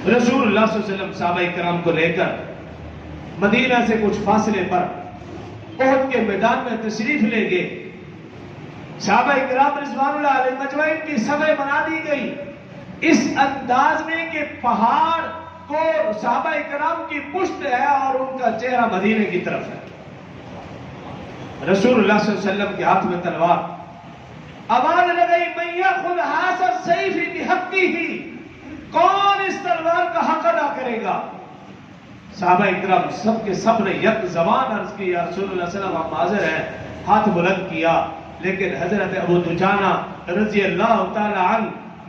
رسول اللہ صلی اللہ علیہ وسلم صحابہ کرام کو لے کر مدینہ سے کچھ فاصلے پر احد کے میدان میں تشریف لے گئے. صحابہ کرام رضوان اللہ علیہ مجمعین کی صفیں بنا دی گئی اس انداز میں کہ پہاڑ کو صحابہ کرام کی پشت ہے اور ان کا چہرہ مدینے کی طرف ہے. رسول اللہ صلی اللہ علیہ وسلم کے ہاتھ میں تلوار. آواز لگئی من یأخذ ھذا السیف بحقہ، کون اس تلوار کا حق ادا کرے گا؟ صحابہ اکرام سب کے سب نے یک زبان عرض کی یا رسول اللہ صلی اللہ علیہ وسلم ہم حاضر ہیں. ہاتھ بلند کیا لیکن حضرت ابو دجانہ رضی اللہ تعالی عنہ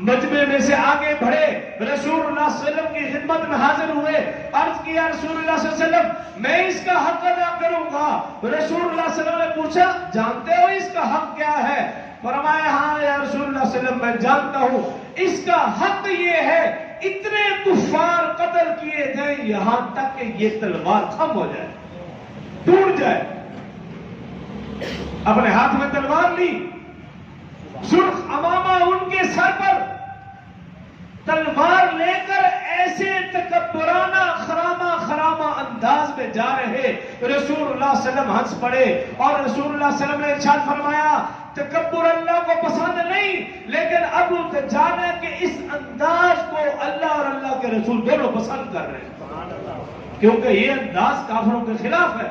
مجمع میں سے آگے بڑھے، رسول اللہ صلی اللہ علیہ وسلم کی خدمت میں حاضر ہوئے. عرض کیا رسول اللہ صلی اللہ علیہ وسلم میں اس کا حق ادا کروں گا. رسول اللہ صلی اللہ علیہ وسلم نے پوچھا جانتے ہو اس کا حق کیا ہے؟ فرمایا ہاں یا رسول اللہ صلی اللہ علیہ وسلم میں جانتا ہوں. اس کا حق یہ ہے اتنے کفار قتل کیے جائیں یہاں تک کہ یہ تلوار خم ہو جائے، ٹوٹ جائے. اپنے ہاتھ میں تلوار لی، سرخ امامہ ان کے سر پر تلوار لے کر ایسے تکبرانہ خرامہ انداز میں جا رہے. رسول اللہ صلی اللہ علیہ وسلم ہنس پڑے اور رسول اللہ صلی اللہ علیہ وسلم نے ارشاد فرمایا تکبر اللہ کو پسند نہیں، لیکن ابو دجانہ کے اس انداز کو اللہ اور اللہ کے رسول دونوں پسند کر رہے ہیں کیونکہ یہ انداز کافروں کے خلاف ہے.